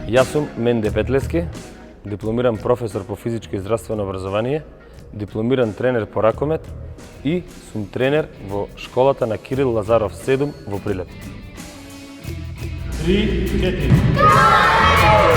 Јас сум Менде Петлески, дипломиран професор по физичко и здравствено образование, дипломиран тренер по ракомет и сум тренер во школата на Кирил Лазаров 7 во Прилеп. 3, 4.